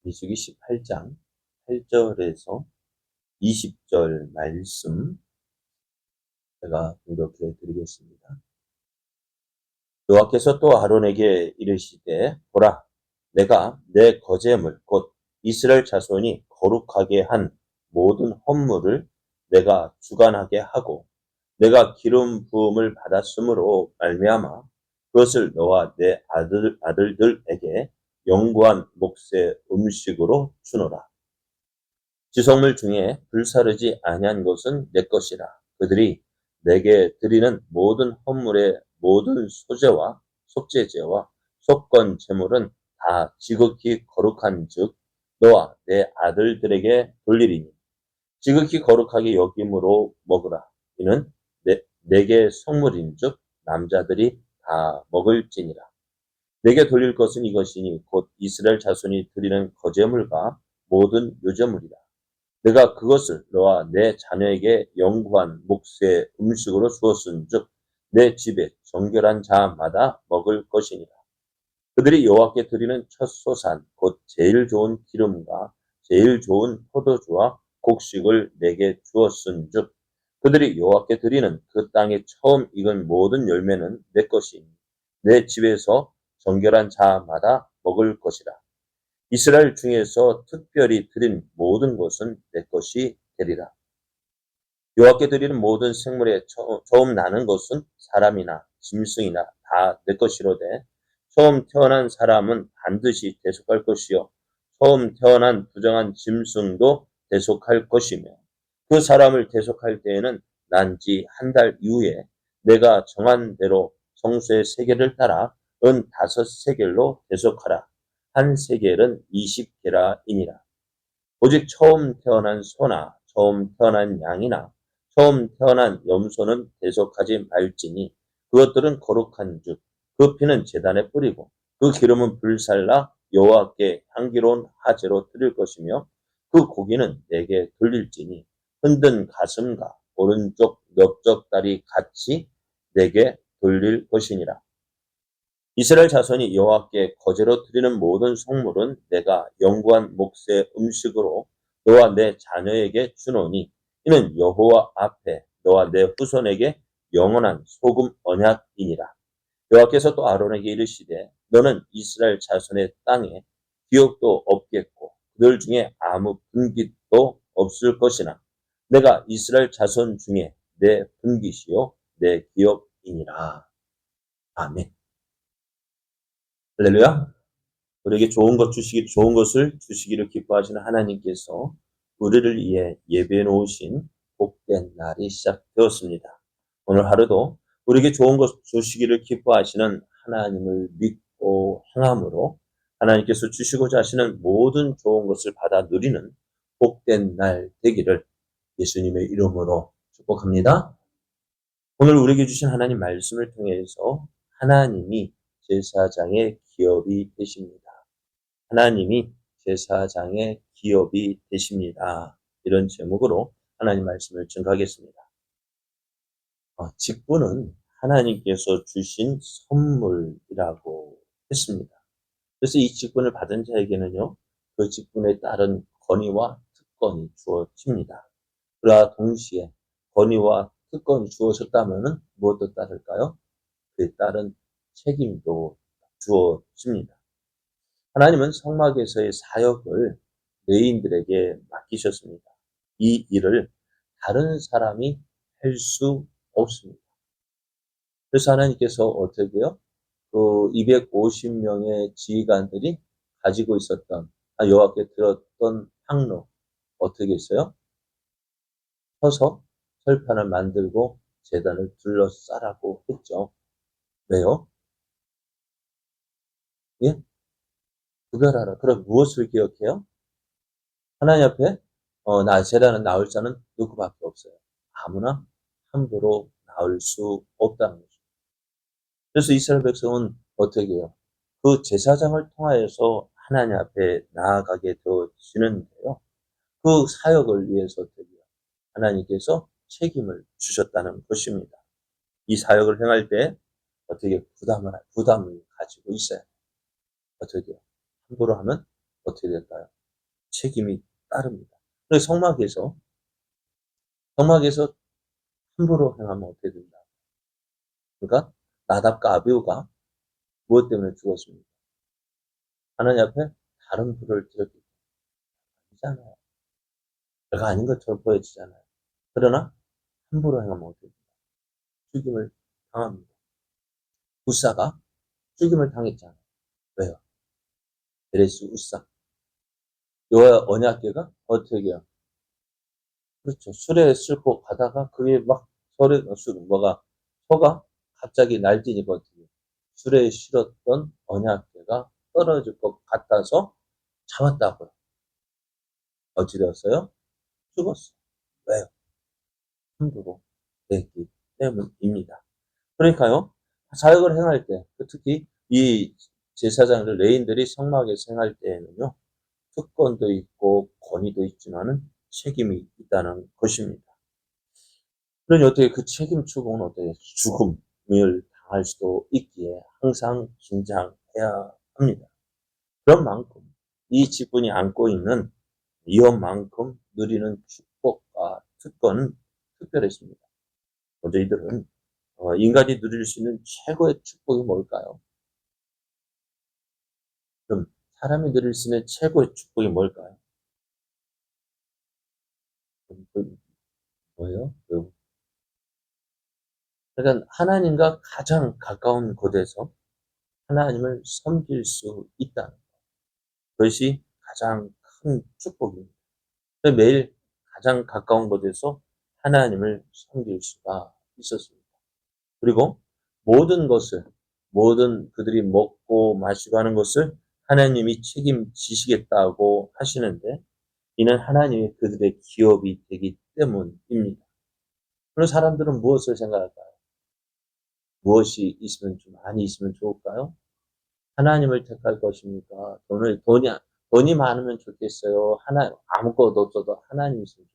민수기 18장 8절에서 20절 말씀 제가 공독해 드리겠습니다. 여호와께서 또 아론에게 이르시되 보라, 내가 내 거제물 곧 이스라엘 자손이 거룩하게 한 모든 헌물을 내가 주관하게 하고 내가 기름 부음을 받았으므로 말미암아 그것을 너와 내 아들들에게 영구한 몫의 음식으로 주노라. 지성물 중에 불사르지 아니한 것은 내 것이라. 그들이 내게 드리는 모든 헌물의 모든 소제와 속죄제와 속건 제물은 다 지극히 거룩한즉 너와 내 아들들에게 돌리리니 지극히 거룩하게 여김으로 먹으라. 이는 내게 성물인즉 남자들이 다 먹을지니라. 내게 돌릴 것은 이것이니 곧 이스라엘 자손이 드리는 거제물과 모든 요제물이라. 내가 그것을 너와 내 자녀에게 영구한 몫의 음식으로 주었은즉 내 집에 정결한 자마다 먹을 것이니라. 그들이 여호와께 드리는 첫 소산 곧 제일 좋은 기름과 제일 좋은 포도주와 곡식을 내게 주었은즉 그들이 여호와께 드리는 그 땅에 처음 익은 모든 열매는 내 것이니 내 집에서 정결한 자마다 먹을 것이라. 이스라엘 중에서 특별히 드린 모든 것은 내 것이 되리라. 여호와께 드리는 모든 생물에 처음 나는 것은 사람이나 짐승이나 다 내 것이로되 처음 태어난 사람은 반드시 대속할 것이요 처음 태어난 부정한 짐승도 대속할 것이며 그 사람을 대속할 때에는 난 지 한 달 이후에 내가 정한 대로 성소의 세겔을 따라 은 5세겔로 대속하라. 한 세겔은 20게라이니라. 오직 처음 태어난 소나 처음 태어난 양이나 처음 태어난 염소는 대속하지 말지니 그것들은 거룩한즉 그 피는 제단에 뿌리고 그 기름은 불살라 여호와께 향기로운 화제로 드릴 것이며 그 고기는 내게 돌릴지니 흔든 가슴과 오른쪽 넓적다리 같이 내게 돌릴 것이니라. 이스라엘 자손이 여호와께 거제로 드리는 모든 성물은 내가 영구한 몫의 음식으로 너와 내 자녀에게 주노니 이는 여호와 앞에 너와 내 후손에게 영원한 소금 언약이니라. 여호와께서 또 아론에게 이르시되 너는 이스라엘 자손의 땅에 기업도 없겠고 그들 중에 아무 분깃도 없을 것이나 내가 이스라엘 자손 중에 내 분깃이요 내 기업이니라. 아멘. 할렐루야. 우리에게 좋은 것을 주시기를 기뻐하시는 하나님께서 우리를 위해 예배해 놓으신 복된 날이 시작되었습니다. 오늘 하루도 우리에게 좋은 것 주시기를 기뻐하시는 하나님을 믿고 행함으로 하나님께서 주시고자 하시는 모든 좋은 것을 받아 누리는 복된 날 되기를 예수님의 이름으로 축복합니다. 오늘 우리에게 주신 하나님 말씀을 통해서 하나님이 제사장의 기업이 되십니다. 하나님이 제사장의 기업이 되십니다. 이런 제목으로 하나님 말씀을 증거하겠습니다. 직분은 하나님께서 주신 선물이라고 했습니다. 그래서 이 직분을 받은 자에게는요, 그 직분에 따른 권위와 특권이 주어집니다. 그러나 동시에 권위와 특권이 주어졌다면 무엇도 따를까요? 그에 따른 책임도 주어집니다. 하나님은 성막에서의 사역을 레위인들에게 맡기셨습니다. 이 일을 다른 사람이 할 수 없습니다. 그래서 하나님께서 어떻게 해요? 그 250명의 지휘관들이 가지고 있었던 여호와께 드렸던 향로 어떻게 했어요? 서서 철판을 만들고 제단을 둘러싸라고 했죠. 왜요? 예? 구별하라. 그럼 무엇을 기억해요? 하나님 앞에 제단은 나올 자는 누구밖에 없어요. 아무나 함부로 나올 수 없다는 거죠. 그래서 이스라엘 백성은 어떻게 해요? 그 제사장을 통하여서 하나님 앞에 나아가게 되어지는데요. 그 사역을 위해서 어떻게 해요? 하나님께서 책임을 주셨다는 것입니다. 이 사역을 행할 때 어떻게 부담을 가지고 있어요. 어떻게 해요? 함부로 하면 어떻게 될까요? 책임이 따릅니다. 그래서 성막에서 함부로 행하면 어떻게 된다? 그러니까 나답과 아비후가 무엇 때문에 죽었습니까? 하나님 앞에 다른 불을 들였기 때문이잖아요. 내가 아닌 것처럼 보여지잖아요. 그러나 함부로 행하면 어떻게 됩니까? 죽임을 당합니다. 우사가 죽임을 당했잖아요. 왜요? 베레스 우사. 여호와 언약궤가 어떻게 해요? 그렇죠. 술에 싣고 가다가 그게 막 소가 갑자기 날뛰니까 어떻게 해요? 술에 실었던 언약궤가 떨어질 것 같아서 잡았다고요. 어찌 되었어요? 죽었어. 왜요? 함부로 했기 때문입니다. 그러니까요, 사역을 행할 때, 특히 이 제사장들, 레인들이 성막에서 행할 때에는요, 특권도 있고 권위도 있지만은 책임이 있다는 것입니다. 그러니 어떻게 그 책임 추구는 어떻게 죽음을 당할 수도 있기에 항상 긴장해야 합니다. 그런 만큼 이 직분이 안고 있는 위험만큼 누리는 축복과 특권은 특별했습니다. 먼저 이들은 인간이 누릴 수 있는 최고의 축복이 뭘까요? 그럼 사람이 누릴 수 있는 최고의 축복이 뭘까요? 그 뭐예요? 그러니까 하나님과 가장 가까운 곳에서 하나님을 섬길 수 있다는 것이 가장 큰 축복입니다. 매일 가장 가까운 곳에서 하나님을 섬길 수가 있었습니다. 그리고 모든 것을, 모든 그들이 먹고 마시고 하는 것을 하나님이 책임지시겠다고 하시는데, 이는 하나님이 그들의 기업이 되기 때문입니다. 그런 사람들은 무엇을 생각할까요? 무엇이 있으면 좀 많이 있으면 좋을까요? 하나님을 택할 것입니까? 돈이 많으면 좋겠어요. 아무것도 없어도 하나님 있으면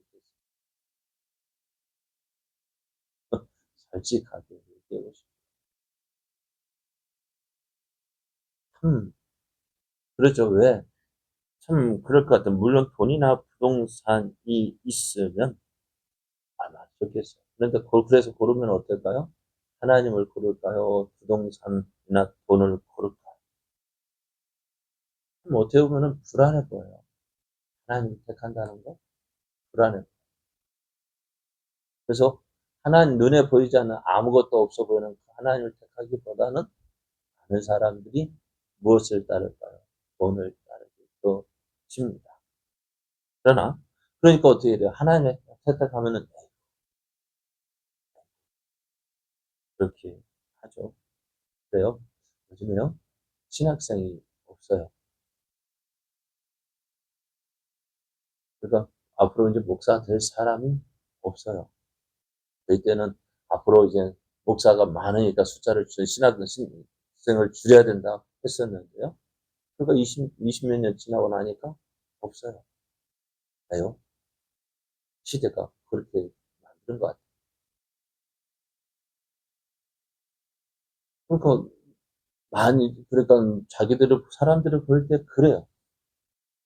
좋겠어요. 솔직하게 얘기하고 싶어요. 그렇죠. 왜? 참, 그럴 것 같아요. 물론 돈이나 부동산이 있으면 아마 좋겠어요. 그런데 그래서 고르면 어떨까요? 하나님을 고를까요? 부동산이나 돈을 고를까요? 어떻게 보면 불안해 보여요. 하나님을 택한다는 거? 불안해. 그래서 하나님 눈에 보이지 않는 아무것도 없어 보이는 하나님을 택하기보다는 많은 사람들이 무엇을 따를까요? 돈을 따르기도 쉽니다. 그러니까 어떻게 돼요? 하나님을 택하면은 그렇게 하죠. 그래요. 요즘에요. 신학생이 없어요. 그러니까 앞으로 이제 목사 될 사람이 없어요. 저희 때는 앞으로 이제 목사가 많으니까 신학생을 줄여야 된다 했었는데요. 그러니까 20몇 년 지나고 나니까 없어요. 왜요? 시대가 그렇게 만든 것 같아요. 그러니까 그러니까 사람들을 볼 때 그래요.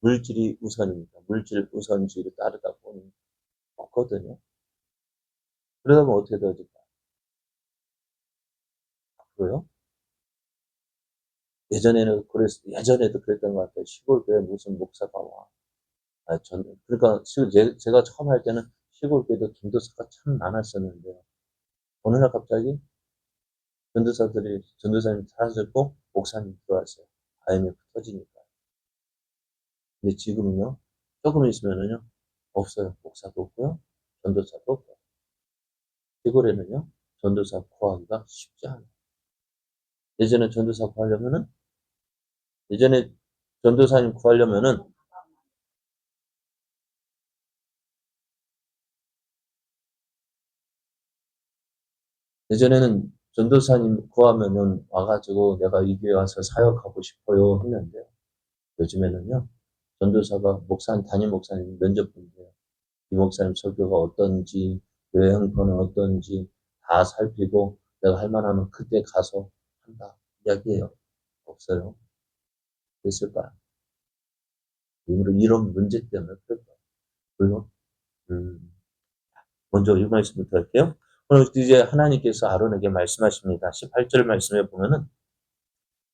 물질이 우선입니다. 물질 우선주의를 따르다 보니 없거든요. 그러다 보면 어떻게 되어질까? 그래요? 예전에도 그랬던 것 같아요. 시골 교회 무슨 목사가 와. 그러니까, 제가 처음 할 때는 시골 교회도 전도사가 참 많았었는데요. 어느 날 갑자기 전도사님 사라졌고, 목사님 들어왔어요. IMF 터지니까. 근데 지금은요, 조금 있으면은요, 없어요. 목사도 없고요, 전도사도 없고요. 시골에는요, 전도사 구하기가 쉽지 않아요. 예전에 전도사 구하려면은, 예전에 전도사님 구하려면은, 예전에는 전도사님 구하면은 와가지고 내가 이 교회 와서 사역하고 싶어요 했는데요. 요즘에는요, 담임 목사님 면접 본대요. 이 목사님 설교가 어떤지, 교회 형편은 어떤지 다 살피고 내가 할 만하면 그때 가서 한다. 이야기해요. 없어요. 됐을까요? 이런 문제 때문에 그럴 거예요. 물론, 음, 먼저 이 말씀부터 할게요. 오늘 이제 하나님께서 아론에게 말씀하십니다. 18절 말씀에 보면은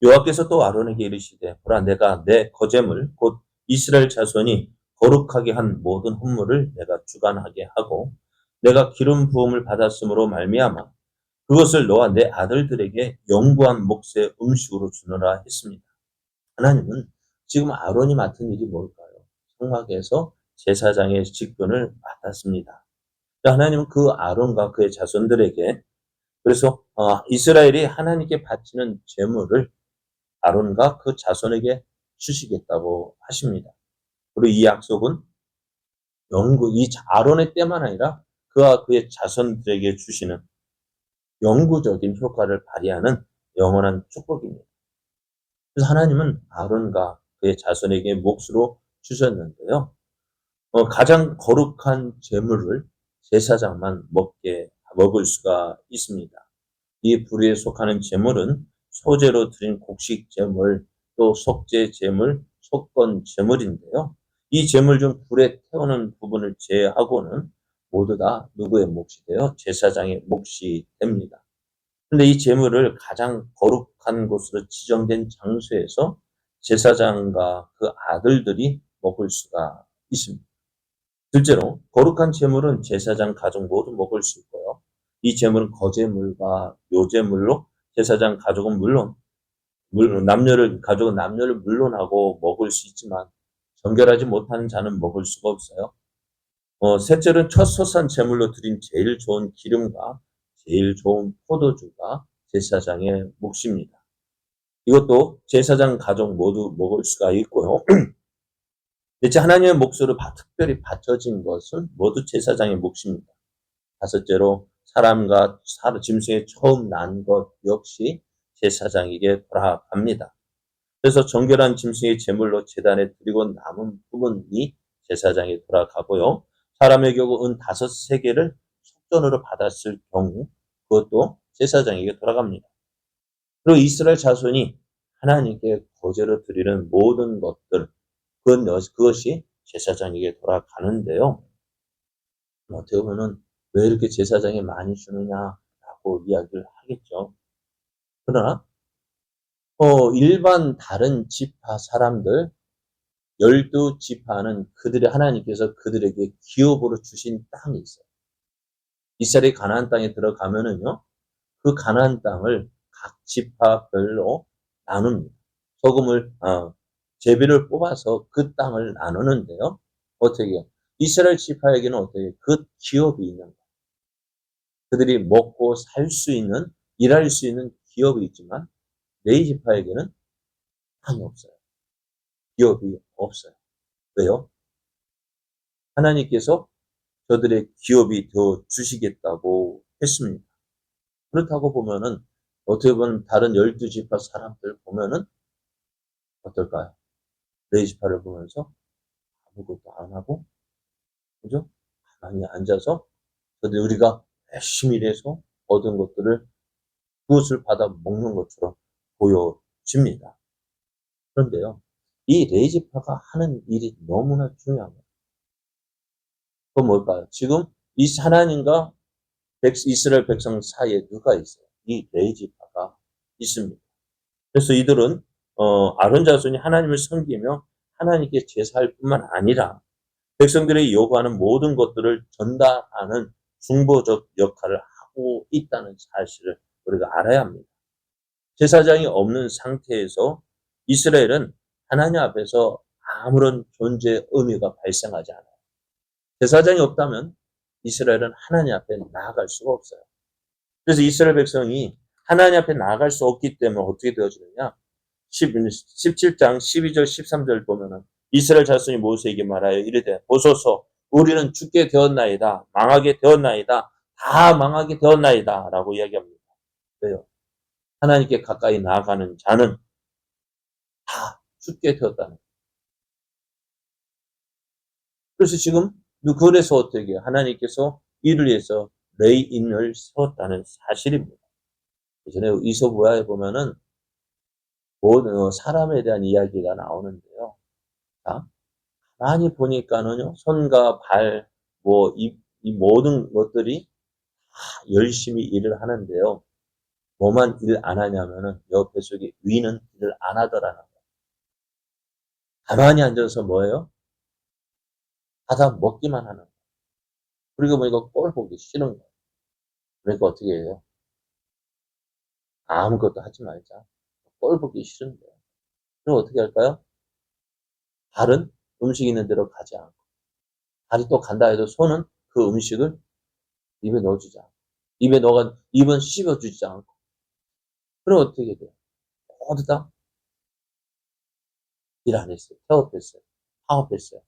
여호와께서 또 아론에게 이르시되 보라 내가 내 거제물 곧 이스라엘 자손이 거룩하게 한 모든 헌물을 내가 주관하게 하고 내가 기름 부음을 받았으므로 말미암아 그것을 너와 내 아들들에게 영구한 몫의 음식으로 주노라 했습니다. 하나님은 지금 아론이 맡은 일이 뭘까요? 성막에서 제사장의 직분을 맡았습니다. 하나님은 그 아론과 그의 자손들에게 그래서 이스라엘이 하나님께 바치는 제물을 아론과 그 자손에게 주시겠다고 하십니다. 그리고 이 약속은 아론의 때만 아니라 그와 그의 자손들에게 주시는 영구적인 효과를 발휘하는 영원한 축복입니다. 그래서 하나님은 아론과 그의 자손에게 몫으로 주셨는데요. 가장 거룩한 제물을 제사장만 먹을 수가 있습니다. 이 부류에 속하는 제물은 소제로 드린 곡식 제물, 또 속죄 제물, 속건 제물인데요. 이 제물 중 불에 태우는 부분을 제외하고는 모두 다 누구의 몫이 되어 제사장의 몫이 됩니다. 근데 이 제물을 가장 거룩한 곳으로 지정된 장소에서 제사장과 그 아들들이 먹을 수가 있습니다. 둘째로 거룩한 제물은 제사장 가족 모두 먹을 수 있고요. 이 제물은 거제물과 묘제물로 제사장 가족은 가족은 남녀를 물론하고 먹을 수 있지만 정결하지 못한 자는 먹을 수가 없어요. 셋째는 첫 소산 제물로 드린 제일 좋은 기름과 제일 좋은 포도주가 제사장의 몫입니다. 이것도 제사장 가족 모두 먹을 수가 있고요. 넷째, 하나님의 몫으로 특별히 바쳐진 것은 모두 제사장의 몫입니다. 다섯째로 사람과 짐승의 처음 난 것 역시 제사장에게 돌아갑니다. 그래서 정결한 짐승의 제물로 제단에 드리고 남은 부분이 제사장에 돌아가고요. 사람의 경우 은 5세계를 속전으로 받았을 경우 그것도 제사장에게 돌아갑니다. 그리고 이스라엘 자손이 하나님께 거제로 드리는 모든 것들 그것이 제사장에게 돌아가는데요. 어떻게 보면은 왜 이렇게 제사장이 많이 주느냐라고 이야기를 하겠죠. 그러나 일반 다른 지파 사람들 12지파는 하나님께서 그들에게 기업으로 주신 땅이 있어요. 이스라엘이 가나안 땅에 들어가면은요. 그 가나안 땅을 각 지파별로 나눕니다. 제비를 뽑아서 그 땅을 나누는데요. 어떻게 해요? 이스라엘 지파에게는 어떻게 그 기업이 있는 거예요. 그들이 먹고 살 수 있는, 일할 수 있는 기업이 있지만 레위 지파에게는 땅이 없어요. 기업이 없어요. 왜요? 하나님께서 저들의 기업이 되어 주시겠다고 했습니다. 그렇다고 보면은 어떻게 보면 다른 12지파 사람들 보면은 어떨까요? 레위 지파를 보면서 아무것도 안 하고 그죠? 가만히 앉아서 우리가 열심히 일해서 얻은 것들을 그것을 받아 먹는 것처럼 보여집니다. 그런데요, 이 레이지파가 하는 일이 너무나 중요합니다. 그건 뭘까요? 지금 이 하나님과 이스라엘 백성 사이에 누가 있어요? 이 레이지파가 있습니다. 그래서 이들은 아론 자손이 하나님을 섬기며 하나님께 제사할 뿐만 아니라 백성들이 요구하는 모든 것들을 전달하는 중보적 역할을 하고 있다는 사실을 우리가 알아야 합니다. 제사장이 없는 상태에서 이스라엘은 하나님 앞에서 아무런 존재 의미가 발생하지 않아요. 제사장이 없다면 이스라엘은 하나님 앞에 나아갈 수가 없어요. 그래서 이스라엘 백성이 하나님 앞에 나아갈 수 없기 때문에 어떻게 되어지느냐? 17장 12절 13절 보면은 이스라엘 자손이 모세에게 말하여 이르되 보소서 우리는 죽게 되었나이다. 망하게 되었나이다. 다 망하게 되었나이다. 라고 이야기합니다. 왜요? 하나님께 가까이 나아가는 자는 다 죽게 되었다는 거예요. 그래서 지금 그래서 어떻게 해요? 하나님께서 이를 위해서 레이인을 세웠다는 사실입니다. 예전에 이솝우야에 보면은 모든 사람에 대한 이야기가 나오는데요. 자, 많이 보니까는요, 손과 발, 이 모든 것들이 다 열심히 일을 하는데요. 뭐만 일 안 하냐면은 옆에 속에 위는 일을 안 하더라는 거예요. 가만히 앉아서 뭐예요? 하다 먹기만 하는 거예요. 그리고 보니까 꼴 보기 싫은 거예요. 그러니까 어떻게 해요? 아무것도 하지 말자. 꼴 보기 싫은데. 그럼 어떻게 할까요? 발은 음식 있는 대로 가지 않고, 발이 또 간다 해도 손은 그 음식을 입에 넣어주지 않고, 입은 씹어주지 않고, 그럼 어떻게 돼요? 모두 다 일 안 했어요. 태업했어요. 파업했어요.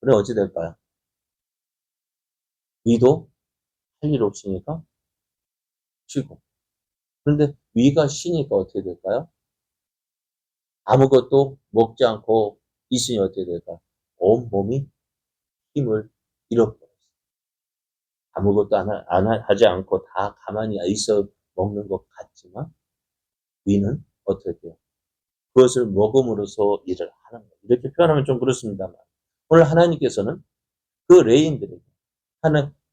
그럼 어찌 될까요? 위도 할 일 없으니까 쉬고. 그런데 위가 쉬니까 어떻게 될까요? 아무것도 먹지 않고 있으니 어떻게 될까요? 온몸이 힘을 잃어버렸어요. 아무것도 하지 않고 다 가만히 있어 먹는 것 같지만 위는 어떻게 돼요? 그것을 먹음으로써 일을 하는 거예요. 이렇게 표현하면 좀 그렇습니다만 오늘 하나님께서는 그 레인들에게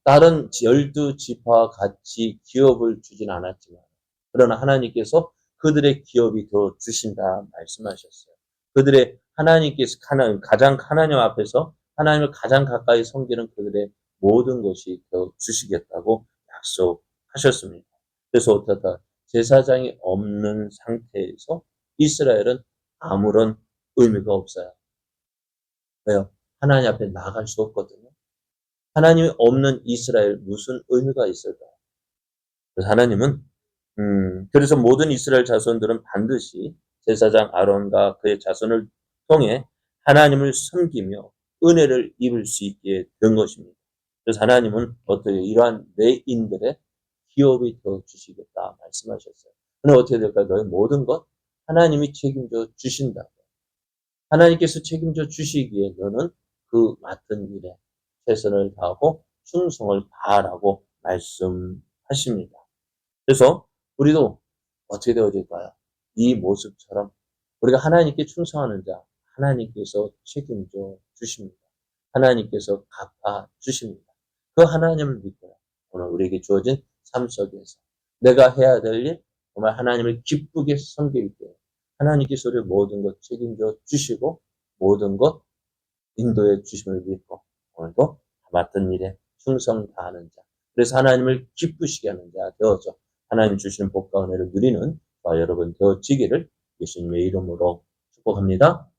다른 12지파와 같이 기업을 주진 않았지만 그러나 하나님께서 그들의 기업이 더 주신다 말씀하셨어요. 그들의 하나님께서 가장 하나님 앞에서 하나님을 가장 가까이 섬기는 그들의 모든 것이 더 주시겠다고 약속하셨습니다. 그래서 어떻다 제사장이 없는 상태에서 이스라엘은 아무런 의미가 없어요. 왜요? 하나님 앞에 나아갈 수 없거든요. 하나님이 없는 이스라엘 무슨 의미가 있을까요? 그래서 하나님은 그래서 모든 이스라엘 자손들은 반드시 제사장 아론과 그의 자손을 통해 하나님을 섬기며 은혜를 입을 수 있게 된 것입니다. 그래서 하나님은 어떻게 이러한 레인들의 기업이 되어 주시겠다 말씀하셨어요. 그럼 어떻게 될까요? 너희 모든 것 하나님이 책임져 주신다. 하나님께서 책임져 주시기에 너는 그 맡은 일에 최선을 다하고 충성을 다하라고 말씀하십니다. 그래서 우리도 어떻게 되어질까요? 이 모습처럼 우리가 하나님께 충성하는 자, 하나님께서 책임져 주십니다. 하나님께서 갚아 주십니다. 그 하나님을 믿고 오늘 우리에게 주어진 삶 속에서 내가 해야 될 일, 정말 하나님을 기쁘게 섬길 때 하나님께서 우리 모든 것 책임져 주시고 모든 것 인도해 주심을 믿고 오늘도 맡은 일에 충성 다하는 자. 그래서 하나님을 기쁘시게 하는 자 되어서 하나님 주시는 복과 은혜를 누리는 저와 여러분 되어지기를 예수님의 이름으로 축복합니다.